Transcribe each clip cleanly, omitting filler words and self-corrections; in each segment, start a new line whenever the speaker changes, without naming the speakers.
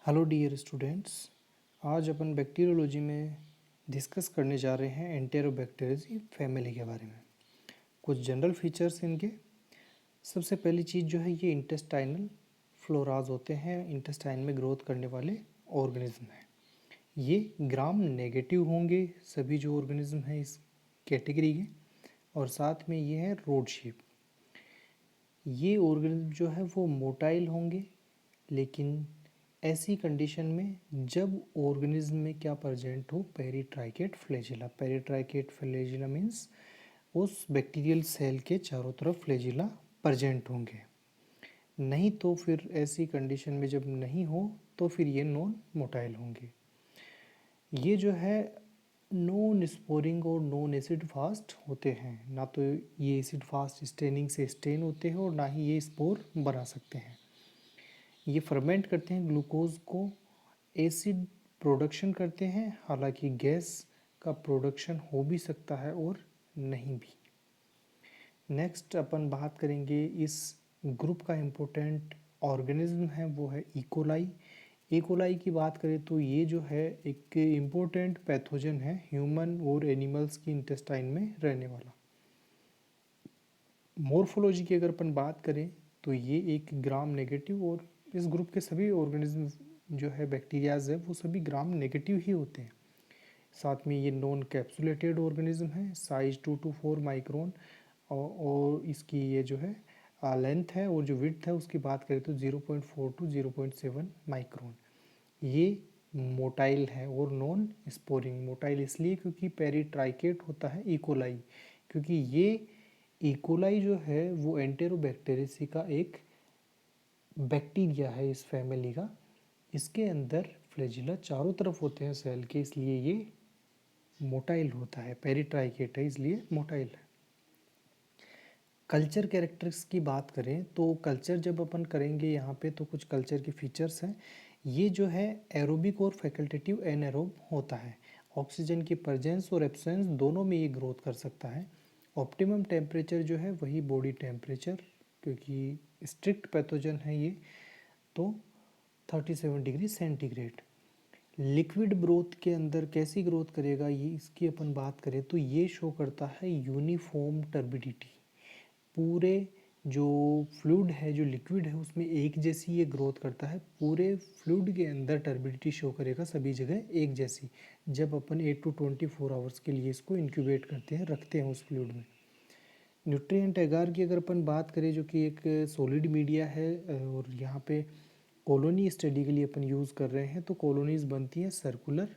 Hello dear students. आज अपन bacteriology में discuss करने जा रहे हैं एंटेरोबैक्टीरियसी फैमिली के बारे में। कुछ जनरल फीचर्स इनके। सबसे पहली चीज़ जो है ये इंटेस्टाइनल फ्लोराज होते हैं, इंटेस्टाइन में ग्रोथ करने वाले ऑर्गेनिज्म हैं। ये ग्राम नेगेटिव होंगे सभी जो ऑर्गेनिज्म हैं इस कैटेगरी के, और साथ में ये है रोड शेप। ये ऑर्गेनिज्म जो है वो मोटाइल होंगे, लेकिन ऐसी कंडीशन में जब ऑर्गेनिज्म में क्या प्रेजेंट हो, पेरिट्राइकेट फ्लैजिला। पेरिट्राइकेट फ्लैजिला मीन्स उस बैक्टीरियल सेल के चारों तरफ फ्लैजिला प्रेजेंट होंगे। नहीं तो फिर ऐसी कंडीशन में जब नहीं हो तो फिर ये नॉन मोटाइल होंगे। ये जो है नॉन स्पोरिंग और नॉन एसिड फास्ट होते हैं। ना तो ये एसिड फास्ट स्टेनिंग से स्टेन होते हैं और ना ही ये स्पोर बना सकते हैं। ये फर्मेंट करते हैं ग्लूकोज को, एसिड प्रोडक्शन करते हैं। हालांकि गैस का प्रोडक्शन हो भी सकता है और नहीं भी। नेक्स्ट अपन बात करेंगे इस ग्रुप का इम्पोर्टेंट ऑर्गेनिज्म है वो है इकोलाई। इकोलाई की बात करें तो ये जो है एक इम्पोर्टेंट पैथोजन है ह्यूमन और एनिमल्स की इंटेस्टाइन में रहने वाला। मॉर्फोलॉजी की अगर अपन बात करें तो ये एक ग्राम नेगेटिव, और इस ग्रुप के सभी ऑर्गेनिज्म जो है बैक्टीरियाज है वो सभी ग्राम नेगेटिव ही होते हैं। साथ में ये नॉन कैप्सुलेटेड ऑर्गेनिज्म है, साइज 2 to 4 माइक्रोन, और इसकी ये जो है लेंथ है और जो विड्थ है उसकी बात करें तो 0.4 to 0.7 माइक्रोन। ये मोटाइल है और नॉन स्पोरिंग। मोटाइल इसलिए क्योंकि पेरिट्राइकेट होता है इकोलाई, क्योंकि ये इकोलाई जो है वो एंटेरोबैक्टीरियसी का एक बैक्टीरिया है इस फैमिली का। इसके अंदर फ्लैजिला चारों तरफ होते हैं सेल के, इसलिए ये मोटाइल होता है। पेरिट्राइकेट है इसलिए मोटाइल है। कल्चर कैरेक्टर्स की बात करें तो कल्चर जब अपन करेंगे यहाँ पे तो कुछ कल्चर के फीचर्स हैं। ये जो है एरोबिक और फैकल्टेटिव एनएरोब होता है। ऑक्सीजन की प्रेजेंस और एब्सेंस दोनों में ये ग्रोथ कर सकता है। ऑप्टिमम टेम्परेचर जो है वही बॉडी टेम्परेचर, क्योंकि स्ट्रिक्ट पैथोजन है ये, तो 37 डिग्री सेंटीग्रेड। लिक्विड ग्रोथ के अंदर कैसी ग्रोथ करेगा ये, इसकी अपन बात करें तो ये शो करता है यूनिफॉर्म टर्बिडिटी। पूरे जो फ्लूइड है, जो लिक्विड है, उसमें एक जैसी ये ग्रोथ करता है। पूरे फ्लूइड के अंदर टर्बिडिटी शो करेगा सभी जगह एक जैसी, जब अपन 8 to 24 आवर्स के लिए इसको इंक्यूबेट करते हैं, रखते हैं उस फ्लूइड में। न्यूट्रिएंट एगार की अगर अपन बात करें जो कि एक सॉलिड मीडिया है, और यहाँ पे कॉलोनी स्टडी के लिए अपन यूज़ कर रहे हैं, तो कॉलोनीज बनती हैं सर्कुलर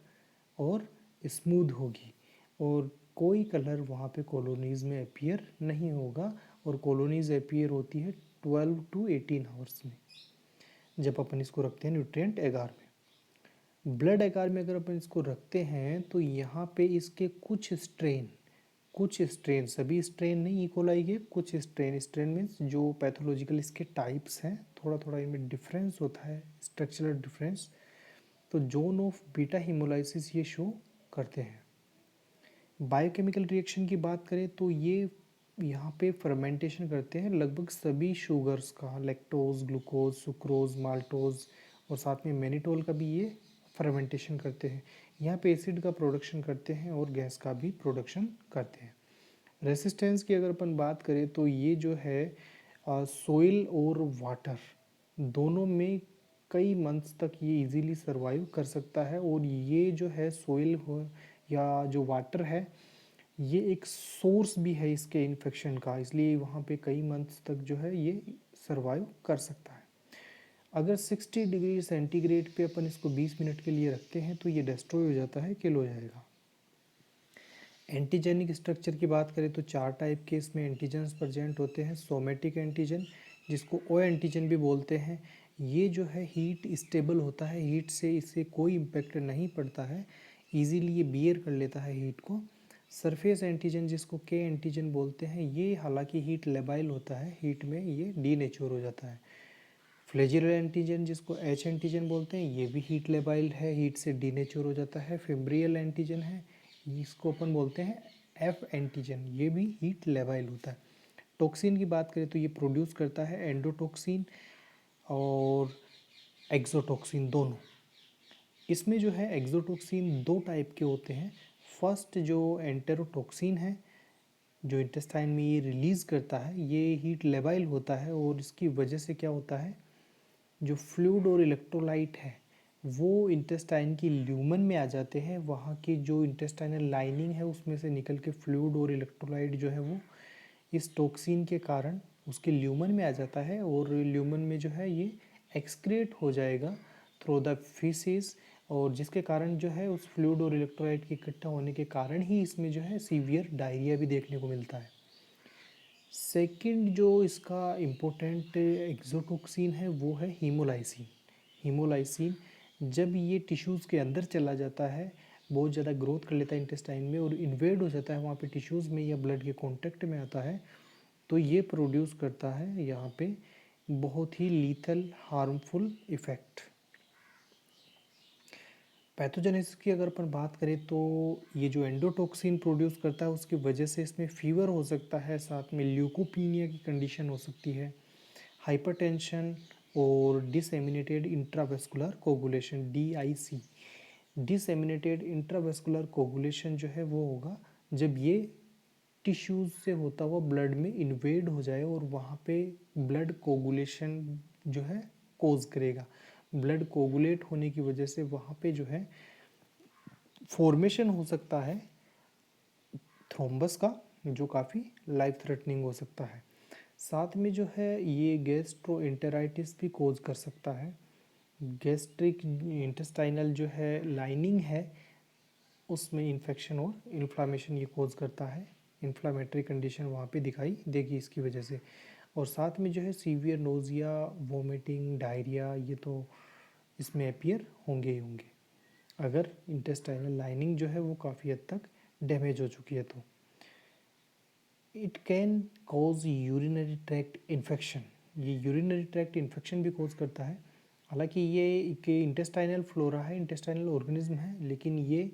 और स्मूथ होगी, और कोई कलर वहाँ पे कॉलोनीज में अपीयर नहीं होगा, और कॉलोनीज अपीयर होती है 12 to 18 आवर्स में जब अपन इसको रखते हैं न्यूट्रिएंट एगार में। ब्लड एगार में अगर अपन इसको रखते हैं तो यहाँ पे इसके कुछ स्ट्रेन, सभी स्ट्रेन नहीं इकोलाई के, कुछ स्ट्रेन मीन्स जो पैथोलॉजिकल इसके टाइप्स हैं, थोड़ा थोड़ा इनमें डिफरेंस होता है, स्ट्रक्चरल डिफरेंस। तो जोन ऑफ बीटा हिमोलाइसिस ये शो करते हैं। बायोकेमिकल रिएक्शन की बात करें तो ये यहाँ पे फर्मेंटेशन करते हैं लगभग सभी शुगर्स का, लैक्टोज, ग्लूकोज, सुक्रोज, माल्टोज, और साथ में मैनिटोल का भी ये फर्मेंटेशन करते हैं। यहाँ पे एसिड का प्रोडक्शन करते हैं और गैस का भी प्रोडक्शन करते हैं। रेसिस्टेंस की अगर अपन बात करें तो ये जो है सोइल और वाटर दोनों में कई मंथ्स तक ये इजीली सरवाइव कर सकता है, और ये जो है सोइल हो या जो वाटर है ये एक सोर्स भी है इसके इन्फेक्शन का, इसलिए वहाँ पे कई मंथ्स तक जो है ये सरवाइव कर सकता है। अगर 60 डिग्री सेंटीग्रेड पे अपन इसको 20 मिनट के लिए रखते हैं तो ये डिस्ट्रॉय हो जाता है, किल हो जाएगा। एंटीजेनिक स्ट्रक्चर की बात करें तो 4 टाइप के इसमें एंटीजन्स प्रेजेंट होते हैं। सोमेटिक एंटीजन, जिसको ओ एंटीजन भी बोलते हैं, ये जो है हीट स्टेबल होता है, हीट से इससे कोई इम्पेक्ट नहीं पड़ता है, इजीली ये बियर कर लेता है हीट को। सरफेस एंटीजन, जिसको के एंटीजन बोलते हैं, ये हालांकि हीट लेबाइल होता है, हीट में ये डीनेचर हो जाता है। फ्लैजिलर एंटीजन, जिसको एच एंटीजन बोलते हैं, ये भी हीट लेबाइल है, हीट से डीनेचर हो जाता है। फेब्रियल एंटीजन है, इसको अपन बोलते हैं एफ एंटीजन, ये भी हीट लेबाइल होता है। टॉक्सिन की बात करें तो ये प्रोड्यूस करता है एंडोटॉक्सिन और एक्सोटॉक्सिन दोनों। इसमें जो है एक्सोटोक्सिन दो टाइप के होते हैं। फर्स्ट जो एंटेरोटॉक्सिन है, जो इंटेस्टाइन में ये रिलीज़ करता है, ये हीट लेबाइल होता है और इसकी वजह से क्या होता है, जो फ्लूइड और इलेक्ट्रोलाइट है वो इंटेस्टाइन की ल्यूमन में आ जाते हैं। वहाँ की जो इंटेस्टाइनल लाइनिंग है उसमें से निकल के फ्लूइड और इलेक्ट्रोलाइट जो है वो इस टॉक्सिन के कारण उसके ल्यूमन में आ जाता है और ल्यूमन में जो है ये एक्सक्रीट हो जाएगा थ्रू द फीसेस, और जिसके कारण जो है उस फ्लूइड और इलेक्ट्रोलाइट के इकट्ठा होने के कारण ही इसमें जो है सीवियर डायरिया भी देखने को मिलता है। सेकंड जो इसका इम्पोर्टेंट एक्सोटोक्सिन है वो है हीमोलाइसिन। हीमोलाइसिन जब ये टिश्यूज़ के अंदर चला जाता है, बहुत ज़्यादा ग्रोथ कर लेता है इंटेस्टाइन में और इन्वेड हो जाता है वहाँ पे टिश्यूज़ में या ब्लड के कांटेक्ट में आता है, तो ये प्रोड्यूस करता है यहाँ पे बहुत ही लीथल हार्मफुल इफ़ेक्ट। पैथोजेनेसिस की अगर अपन बात करें तो ये जो एंडोटॉक्सिन प्रोड्यूस करता है उसकी वजह से इसमें फीवर हो सकता है, साथ में ल्यूकोपीनिया की कंडीशन हो सकती है, हाइपरटेंशन और disseminated intravascular coagulation DIC। Disseminated intravascular coagulation जो है वो होगा जब ये टिश्यूज़ से होता हुआ ब्लड में इन्वेड हो जाए और वहाँ पे ब्लड कोगुलेशन जो है कोज करेगा। ब्लड कोगुलेट होने की वजह से वहाँ पे जो है फॉर्मेशन हो सकता है थ्रोम्बस का, जो काफ़ी लाइफ थ्रेटनिंग हो सकता है। साथ में जो है ये गैस्ट्रोएंटेराइटिस भी कोज कर सकता है। गैस्ट्रिक इंटेस्टाइनल जो है लाइनिंग है उसमें इन्फेक्शन और इन्फ्लामेशन ये कोज करता है। इन्फ्लामेटरी कंडीशन वहाँ पे दिखाई देगी इसकी वजह से। और साथ में जो है सीवियर नोज़िया, वोमिटिंग, डायरिया, ये तो इसमें अपीयर होंगे ही होंगे अगर इंटेस्टाइनल लाइनिंग जो है वो काफ़ी हद तक डैमेज हो चुकी है तो। It can cause urinary tract infection. ये यूरिनरी ट्रैक्ट इन्फेक्शन भी कोज करता है। हालांकि ये एक इंटेस्टाइनल फ्लोरा है, इंटेस्टाइनल ऑर्गेनिज्म है, लेकिन ये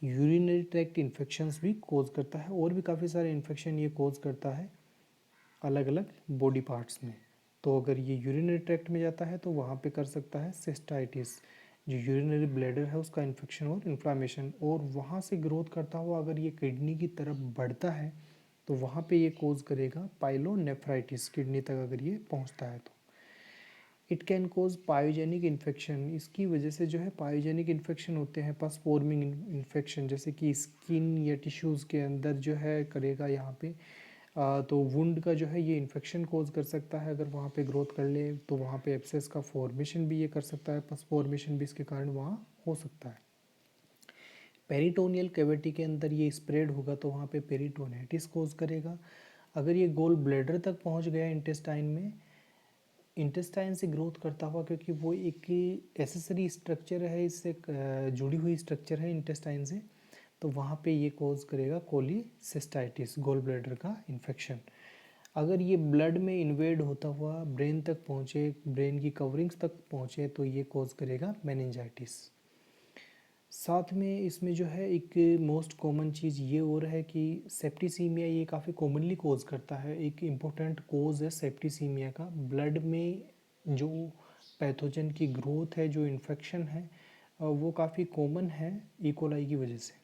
यूरिनरी ट्रैक्ट इन्फेक्शंस भी कोज करता है और भी काफ़ी सारे इन्फेक्शन ये कोज करता है अलग अलग बॉडी पार्ट्स में। तो अगर ये यूरिनरी ट्रैक्ट में जाता है तो वहाँ पे कर सकता है सिस्टाइटिस, जो यूरिनरी ब्लैडर है उसका इन्फेक्शन और इन्फ्लामेशन, और वहाँ से ग्रोथ करता हुआ अगर ये किडनी की तरफ बढ़ता है तो वहाँ पे ये कोज करेगा पाइलोनेफ्राइटिस, किडनी तक अगर ये पहुँचता है तो। It can cause pyogenic infection. इसकी वजह से जो है पायोजेनिक इन्फेक्शन होते हैं, पस फॉर्मिंग इन्फेक्शन, जैसे कि स्किन या टिश्यूज़ के अंदर जो है करेगा यहाँ पे। तो वुंड का जो है ये इन्फेक्शन कोज कर सकता है अगर वहाँ पे ग्रोथ कर ले, तो वहाँ पे एब्सेस का फॉर्मेशन भी ये कर सकता है, पस फॉर्मेशन भी इसके कारण वहाँ हो सकता है। पेरिटोनियल कैविटी के अंदर ये स्प्रेड होगा तो वहाँ पे पेरिटोनाइटिस कोज करेगा। अगर ये गोल ब्लैडर तक पहुँच गया इंटेस्टाइन में, इंटेस्टाइन से ग्रोथ करता हुआ, क्योंकि वो एक एसेसरी स्ट्रक्चर है, इससे जुड़ी हुई स्ट्रक्चर है इंटेस्टाइन से, तो वहाँ पे ये कोज करेगा कोलीसिस्टाइटिस, गोल ब्लैडर का इन्फेक्शन। अगर ये ब्लड में इन्वेड होता हुआ ब्रेन तक पहुँचे, ब्रेन की कवरिंग्स तक पहुँचे, तो ये कोज करेगा मेनिंजाइटिस। साथ में इसमें जो है एक मोस्ट कॉमन चीज़ ये और है कि सेप्टिसीमिया ये काफ़ी कॉमनली कोज करता है। एक इम्पोर्टेंट कोज है सेप्टिसीमिया का, ब्लड में जो पैथोजन की ग्रोथ है, जो इन्फेक्शन है, वो काफ़ी कॉमन है इकोलाई की वजह से।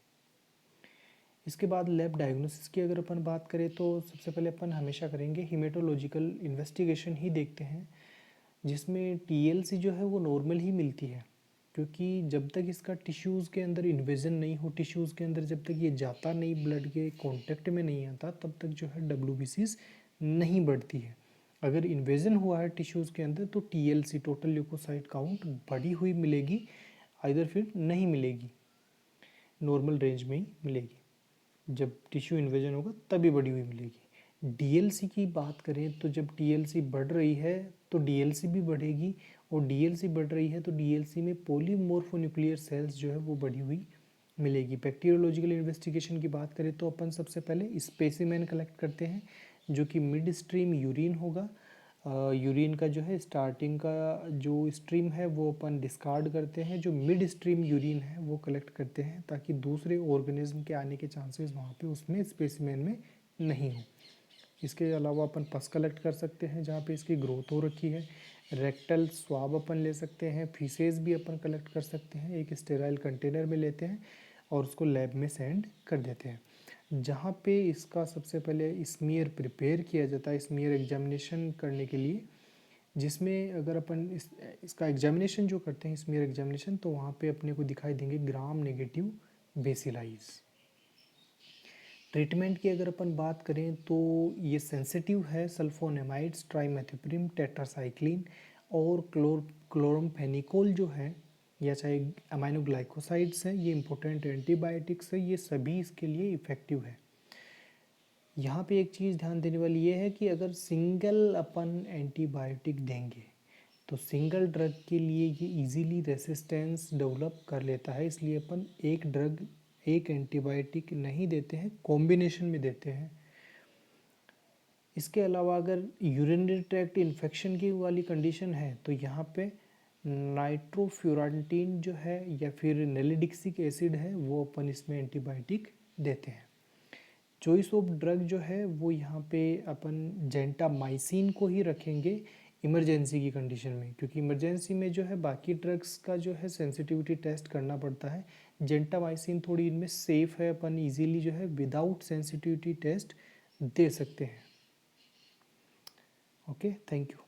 इसके बाद लैब डायग्नोसिस की अगर अपन बात करें तो सबसे पहले अपन हमेशा करेंगे हीमेटोलॉजिकल इन्वेस्टिगेशन ही देखते हैं, जिसमें TLC जो है वो नॉर्मल ही मिलती है, क्योंकि जब तक इसका टिश्यूज़ के अंदर इन्वेजन नहीं हो, टिश्यूज़ के अंदर जब तक ये जाता नहीं, ब्लड के कांटेक्ट में नहीं आता, तब तक जो है WBCs नहीं बढ़ती है। अगर इन्वेजन हुआ है टिश्यूज़ के अंदर तो TLC, टोटल ल्यूकोसाइट काउंट, बढ़ी हुई मिलेगी, आइदर फिर नहीं मिलेगी, नॉर्मल रेंज में ही मिलेगी। जब टिश्यू इन्वेजन होगा तभी बढ़ी हुई मिलेगी। DLC की बात करें तो जब TLC बढ़ रही है तो DLC भी बढ़ेगी, और DLC बढ़ रही है तो DLC में पॉलीमॉर्फोन्यूक्लियर सेल्स जो है वो बढ़ी हुई मिलेगी। बैक्टीरियोलॉजिकल इन्वेस्टिगेशन की बात करें तो अपन सबसे पहले स्पेसिमेन कलेक्ट करते हैं, जो कि मिड स्ट्रीम यूरिन होगा। यूरिन का जो है स्टार्टिंग का जो स्ट्रीम है वो अपन डिस्कार्ड करते हैं, जो मिड स्ट्रीम यूरिन है वो कलेक्ट करते हैं, ताकि दूसरे ऑर्गेनिज्म के आने के चांसेस वहाँ पे उसमें स्पेसिमेन में नहीं हो। इसके अलावा अपन पस कलेक्ट कर सकते हैं जहाँ पे इसकी ग्रोथ हो रखी है। रेक्टल स्वाब अपन ले सकते हैं, फीसेस भी अपन कलेक्ट कर सकते हैं, एक स्टेराइल कंटेनर में लेते हैं और उसको लैब में सेंड कर देते हैं, जहाँ पे इसका सबसे पहले स्मीयर प्रिपेयर किया जाता है स्मीयर एग्जामिनेशन करने के लिए, जिसमें अगर अपन इसका एग्जामिनेशन जो करते हैं स्मीयर एग्जामिनेशन, तो वहाँ पे अपने को दिखाई देंगे ग्राम नेगेटिव बेसिलाइज। ट्रीटमेंट की अगर अपन बात करें तो ये सेंसिटिव है सल्फोनेमाइड्स, ट्राइमेथिप्रिम, टेट्रासाइक्लिन और क्लोरमफेनिकोल जो है, या चाहे अमाइनोग्लाइकोसाइड्स हैं, ये इंपॉर्टेंट एंटीबायोटिक्स है, ये सभी इसके लिए इफ़ेक्टिव है। यहाँ पे एक चीज़ ध्यान देने वाली ये है कि अगर सिंगल अपन एंटीबायोटिक देंगे तो सिंगल ड्रग के लिए ये इजीली रेसिस्टेंस डेवलप कर लेता है, इसलिए अपन एक ड्रग एक एंटीबायोटिक नहीं देते हैं, कॉम्बिनेशन में देते हैं। इसके अलावा अगर यूरिनरी ट्रैक्ट इन्फेक्शन की वाली कंडीशन है तो यहाँ पे नाइट्रोफ्यूरांटीन जो है या फिर नेलिडिक्सिक एसिड है वो अपन इसमें एंटीबायोटिक देते हैं। चॉइस ऑफ ड्रग जो है वो यहाँ पे अपन जेंटामाइसिन को ही रखेंगे इमरजेंसी की कंडीशन में, क्योंकि इमरजेंसी में जो है बाकी ड्रग्स का जो है सेंसिटिविटी टेस्ट करना पड़ता है। जेंटामाइसिन थोड़ी इनमें सेफ़ है, अपन इजीली जो है विदाउट सेंसिटिविटी टेस्ट दे सकते हैं। Okay, thank you.